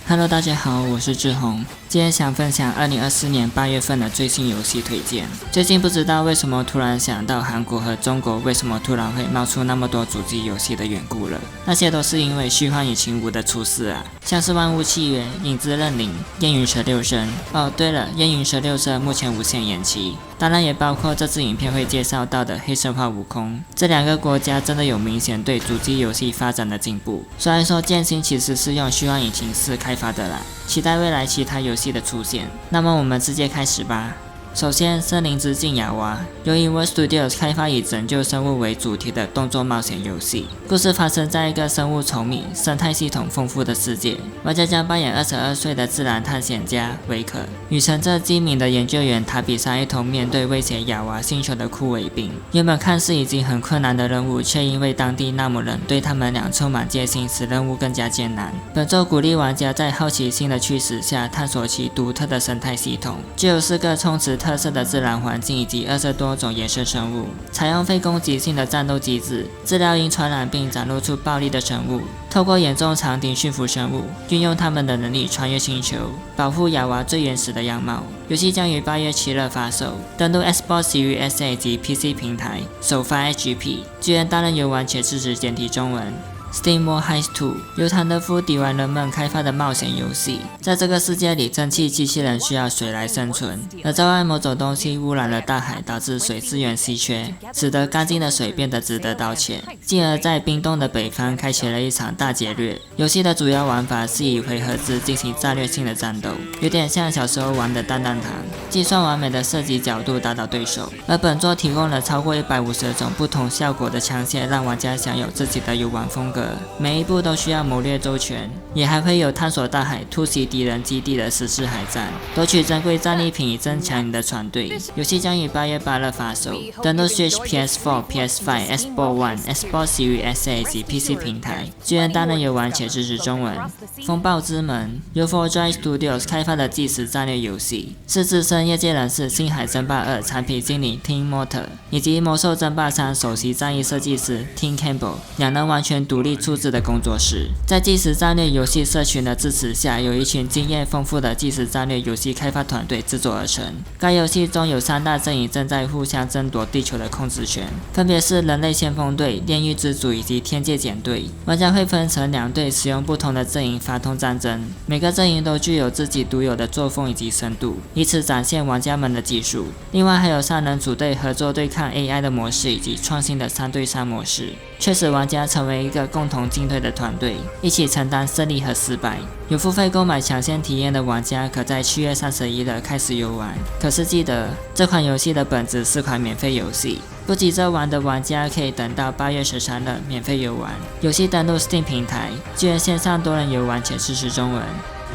Hello， 大家好，我是志宏。今天想分享2024年8月份的最新游戏推荐。最近不知道为什么突然想到韩国和中国为什么突然会冒出那么多主机游戏的缘故了。那些都是因为虚幻引擎5的出世啊，像是万物契约、影之刃灵、烟云蛇六声。哦，对了，烟云蛇六声目前无限延期。当然也包括这支影片会介绍到的黑神话悟空。这两个国家真的有明显对主机游戏发展的进步。虽然说剑心其实是用虚幻引擎4开发的啦，期待未来其他游戏的出现。那么我们直接开始吧。首先，森林之境亚娃由 Inverse Studios 开发以拯救生物为主题的动作冒险游戏。故事发生在一个生物稠密、生态系统丰富的世界。玩家将扮演22岁的自然探险家维可，与乘着机敏的研究员塔比莎一同面对威胁亚娃星球的枯萎病。原本看似已经很困难的任务，却因为当地纳姆人对他们俩充满戒心，使任务更加艰难。本作鼓励玩家在好奇心的驱使下探索其独特的生态系统，具有4个充斥特色的自然环境以及20多种野生生物，采用非攻击性的战斗机制，治疗因传染病展露出暴力的生物，透过严重长笛驯服生物，运用他们的能力穿越星球，保护亚娃最原始的样貌。游戏将于8月7日发售，登陆 Xbox Series S 及 PC 平台，首发 HGP， 支援单人游玩且支持简体中文。SteamWorld Heist 2由唐德夫迪玩人们开发的冒险游戏，在这个世界里，蒸汽机器人需要水来生存，而障碍某种东西污染了大海，导致水资源稀缺，使得干净的水变得值得盗窃，进而在冰冻的北方开启了一场大劫掠。游戏的主要玩法是以回合制进行战略性的战斗，有点像小时候玩的弹弹堂，计算完美的射击角度打倒对手。而本作提供了超过150种不同效果的枪械，让玩家享有自己的游玩风格。每一步都需要谋略周全，也还会有探索大海、突袭敌人基地的实施海战，夺取珍贵战利品以增强你的船队。游戏将于8月8日发售，登陆 Switch、PS4、PS5、Xbox One、Xbox Series S 及 PC 平台，支援单人游玩且支持中文。风暴之门由 4Drive Studios 开发的即时战略游戏，是资深业界人士星海争霸2产品经理 Tim Motter 以及魔兽争霸3首席战役设计师 Tim Campbell 两人完全独立出资的工作室，在即时战略游戏社群的支持下，有一群经验丰富的即时战略游戏开发团队制作而成。该游戏中有3大阵营正在互相争夺地球的控制权，分别是人类先锋队、炼狱之主以及天界简队。玩家会分成2队，使用不同的阵营发动战争，每个阵营都具有自己独有的作风以及深度，以此展现玩家们的技术。另外还有3人组队合作对抗 AI 的模式以及创新的3对3模式，确使玩家成为一个共同进退的团队，一起承担胜利和失败。有付费购买抢先体验的玩家，可在7月31日开始游玩。可是记得，这款游戏的本质是款免费游戏，不急着玩的玩家可以等到8月13日免费游玩。游戏登陆 Steam 平台，支援线上多人游玩且支持中文。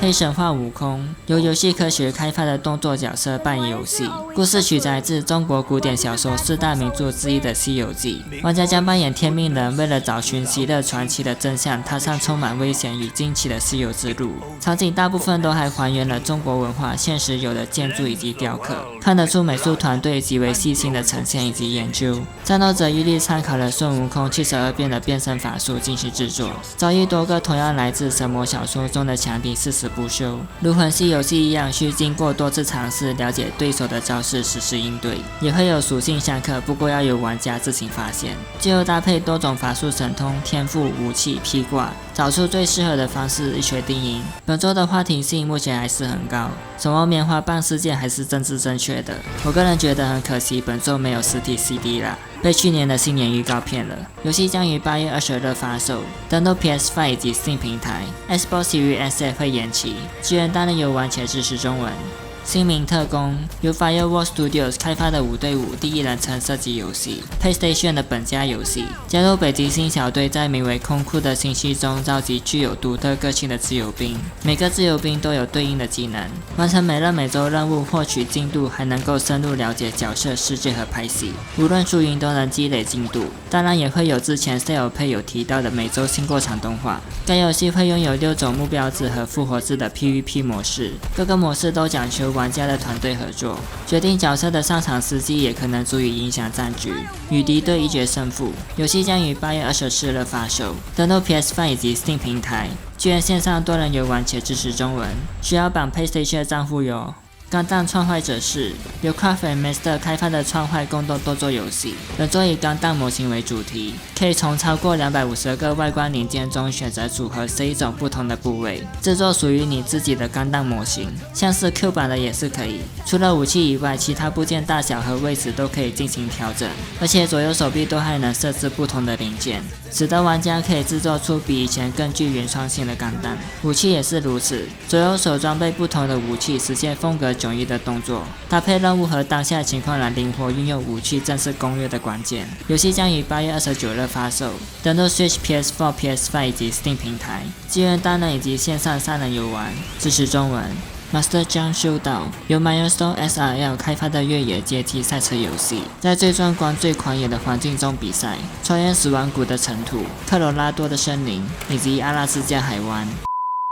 黑神话悟空由游戏科学开发的动作角色扮演游戏，故事取材自中国古典小说4大名著之一的《西游记》。玩家将扮演天命人，为了找寻希勒传奇的真相，踏上充满危险与惊奇的西游之路。场景大部分都还还原了中国文化现实有的建筑以及雕刻，看得出美术团队极为细心的呈现以及研究。战斗者一律参考了孙悟空72变的变身法术进行制作，遭遇多个同样来自神魔小说中的强敌40不休，如魂系游戏一样，需经过多次尝试了解对手的招式，实施应对，也会有属性相克，不过要由玩家自行发现。最后搭配多种法术神通、天赋、武器、披挂，找出最适合的方式，一锤定音。本作的话题性目前还是很高，什么棉花棒事件还是政治正确的。我个人觉得很可惜，本作没有实体 CD 啦，被去年的新年预告骗了。游戏将于8月20日发售，登陆 PS5 以及 Steam 平台， Xbox Series S 会延期，支援单人游玩且支持中文。新名特工由 Firewall Studios 开发的5对5第一人称射击游戏 ，PlayStation 的本家游戏，加入北极星小队在名为空库的星系中召集具有独特个性的自由兵，每个自由兵都有对应的技能，完成每日每周任务获取进度，还能够深入了解角色、世界和拍戏，无论输赢都能积累进度。当然也会有之前 Sale Pay 有提到的每周新过场动画。该游戏会拥有6种目标制和复活制的 PVP 模式，各个模式都讲求玩家的团队合作，决定角色的上场时机也可能足以影响战局，与敌对一决胜负。游戏将于8月24日发售，登陆 PS5 以及 Steam 平台，支援线上多人游玩且支持中文。需要绑 PlayStation 账户哟。钢弹创坏者是由 Craftmaster 开发的创坏宫斗动作游戏，本作以钢弹模型为主题，可以从超过250个外观零件中选择组合11种不同的部位，制作属于你自己的钢弹模型，像是 Q 版的也是可以。除了武器以外，其他部件大小和位置都可以进行调整，而且左右手臂都还能设置不同的零件，使得玩家可以制作出比以前更具原创性的钢弹。武器也是如此，左右手装备不同的武器，实现风格迥异的动作，搭配任务和当下情况来灵活运用武器，正是攻略的关键。游戏将于8月29日发售，登陆 Switch、PS4、PS5 以及 Steam 平台，支援单人以及线上3人游玩，支持中文。Master Jump Showdown 由 Milestone SRL 开发的越野阶梯赛车游戏，在最壮观、最狂野的环境中比赛，穿越死亡谷的尘土、科罗拉多的森林以及阿拉斯加海湾。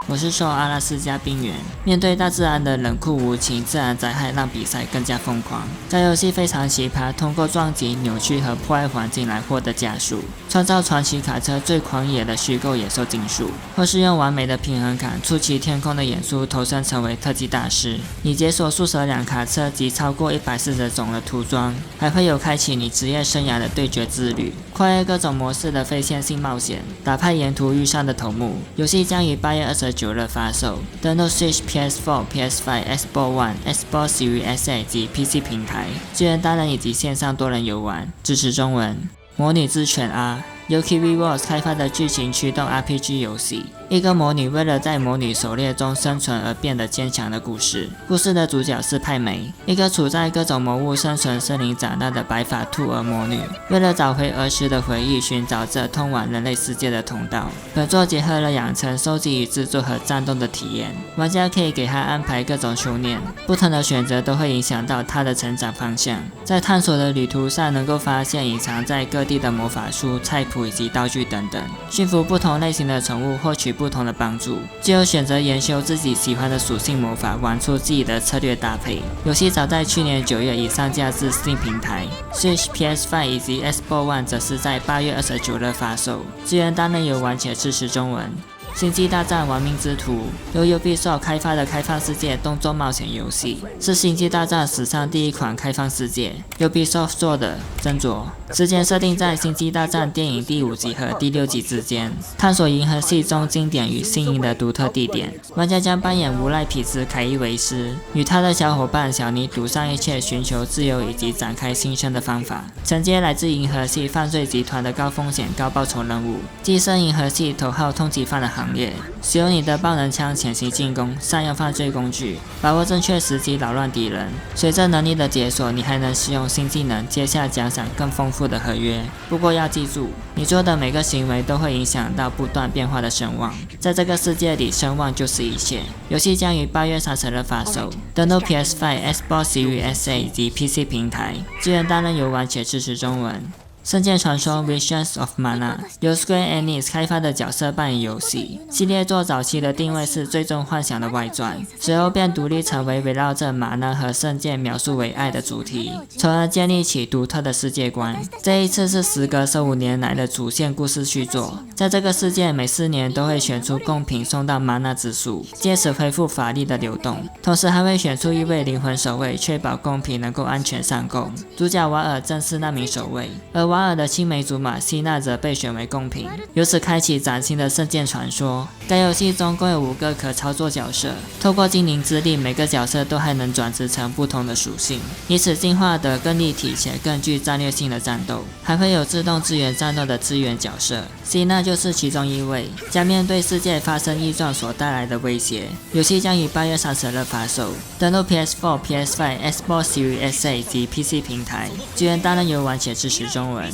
我是受阿拉斯加冰原，面对大自然的冷酷无情，自然灾害让比赛更加疯狂。该游戏非常奇葩，通过撞击、扭曲和破坏环境来获得加速，创造传奇卡车最狂野的虚构野兽竞速，或是用完美的平衡感触及天空的演出投身成为特技大师。你解锁数十辆卡车及超过140种的涂装，还会有开启你职业生涯的对决之旅，跨越各种模式的非线性冒险，打败沿途遇上的头目。游戏将于8月29日发售，登陆 Switch、PS4、PS5、Xbox One、Xbox Series S 及 PC 平台，支援单人以及线上多人游玩，支持中文。魔女之犬 R由 KiwiWorks 开发的剧情驱动 RPG 游戏，一个魔女为了在魔女狩猎中生存而变得坚强的故事。故事的主角是派梅，一个处在各种魔物生存森林长大的白发兔儿魔女，为了找回儿时的回忆，寻找着通往人类世界的通道。本作结合了养成、收集与制作和战斗的体验，玩家可以给她安排各种修炼，不同的选择都会影响到她的成长方向。在探索的旅途上，能够发现隐藏在各地的魔法书、菜谱以及道具等等，驯服不同类型的宠物，获取不同的帮助，只有选择研修自己喜欢的属性魔法，玩出自己的策略搭配。游戏早在去年9月已上架至 Steam 平台， Switch、PS5 以及 Xbox One 则是在8月29日发售，支援单人游玩且支持中文。星际大战亡命之徒由 Ubisoft 开发的开放世界动作冒险游戏，是星际大战史上第一款开放世界 Ubisoft 做的斟酌。时间设定在星际大战电影第5集和第6集之间，探索银河系中经典与新颖的独特地点。玩家将扮演无赖痞子凯伊维斯，与他的小伙伴小尼赌上一切寻求自由以及展开新生的方法，承接来自银河系犯罪集团的高风险高报酬任务，跻身银河系头号通缉犯的行列，使用你的爆能枪潜行进攻，善用犯罪工具，把握正确时机扰乱敌人。随着能力的解锁，你还能使用新技能，接下奖赏更丰富的合约。不过要记住，你做的每个行为都会影响到不断变化的声望，在这个世界里，声望就是一切。游戏将于8月30日发售，登陆 PS5、Xbox Series S 以及 PC 平台，支援单人游玩且支持中文。圣剑传说 Visions of Mana 由 Square Enix 开发的角色扮演游戏，系列作早期的定位是最终幻想的外传，随后便独立成为围绕着玛纳和圣剑描述为爱的主题，从而建立起独特的世界观。这一次是时隔15年来的主线故事续作，在这个世界每4年都会选出贡品送到玛纳之树，借此恢复法力的流动，同时还会选出一位灵魂守卫，确保贡品能够安全上供。主角瓦尔正是那名守卫，而瓦尔的青梅竹马希娜则被选为贡品，由此开启崭新的圣剑传说。该游戏中共有5个可操作角色，透过精灵之力，每个角色都还能转职成不同的属性，以此进化得更立体且更具战略性的战斗。还会有自动支援战斗的支援角色，希娜就是其中一位，将面对世界发生异状所带来的威胁。游戏将于8月30日发售，登陆 PS4、PS5、Xbox Series S 及 PC 平台，支援单人游玩且支持中文。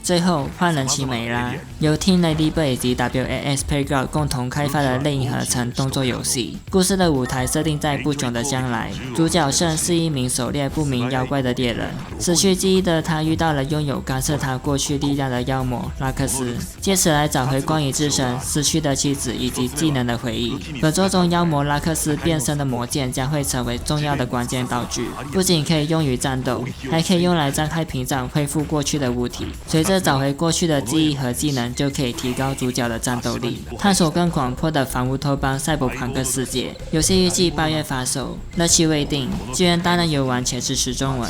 最后换人齐美拉，由 Team Ladybird 以及 WAS Playground 共同开发的类银河城动作游戏。故事的舞台设定在不久的将来，主角胜是一名狩猎不明妖怪的猎人，失去记忆的他遇到了拥有干涉他过去力量的妖魔拉克斯，借此来找回关于自身失去的妻子以及技能的回忆。本作中妖魔拉克斯变身的魔剑将会成为重要的关键道具，不仅可以用于战斗，还可以用来张开屏障恢复过去的物体。随着找回过去的记忆和技能，就可以提高主角的战斗力，探索更广阔的反乌托邦赛博朋克世界。游戏预计8月发售，日期未定，剧院当然游玩且支持中文。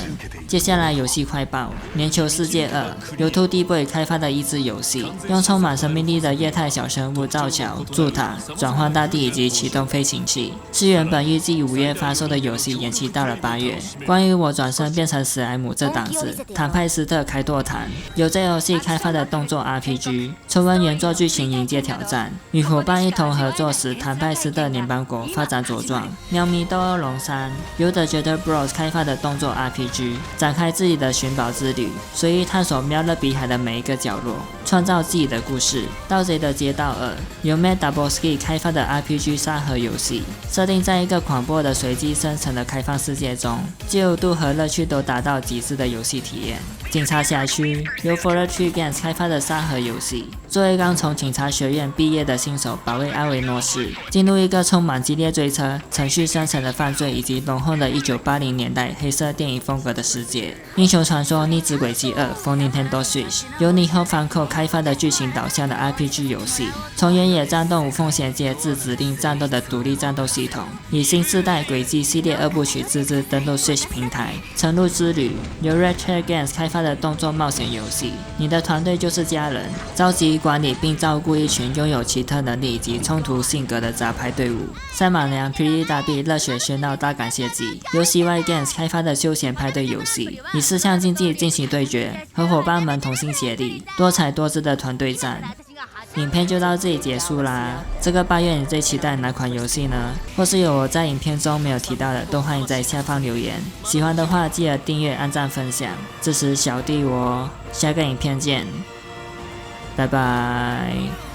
接下来游戏快报：年球世界2，由 2D Boy 开发的益智游戏，用充满生命力的液态小生物造桥、筑塔、转换大地以及启动飞行器，是原本预计5月发售的游戏延期到了8月。关于我转身变成史莱姆这档子，坦派斯特开拓谈，由这游戏开发的动作 RPG， 重温原作剧情迎接挑战，与伙伴一同合作时，坦派斯特联邦国发展茁壮。喵咪斗恶龙3，由 The Jeter Bros 开发的动作 RPG， 展开自己的寻宝之旅，随意探索喵勒比海的每一个角落，创造自己的故事。盗贼的街道2，由 Matt Dabrowski 开发的 RPG 沙盒游戏，设定在一个广阔的随机生成的开放世界中，自由度和乐趣都达到极致的游戏体验。警察辖区，由 Forestry Games 开发的沙盒游戏，作为刚从警察学院毕业的新手，保卫阿维诺市，进入一个充满激烈追车、程序生成的犯罪以及浓厚的1980年代黑色电影风格的世界。英雄传说逆之轨迹2 for Nintendo Switch， 由Nihon Funko 开发的剧情导向的 RPG 游戏，从原野战斗无缝衔接至指令战斗的独立战斗系统，以新世代轨迹系列2部曲自制登陆 Switch 平台。沉入之旅，由 Red Chair Games 开发的动作冒险游戏，你的团队就是家人，召集管理并照顾一群拥有奇特能力以及冲突性格的杂牌队伍。赛马娘霹雳大臂热血喧闹大感谢祭，由 CY Games 开发的休闲派对游戏，以4项竞技进行对决，和伙伴们同心协力，多彩多姿的团队战。影片就到这里结束啦。这个8月你最期待哪款游戏呢？或是有我在影片中没有提到的，都欢迎在下方留言。喜欢的话记得订阅、按赞、分享，支持小弟我。下个影片见，拜拜。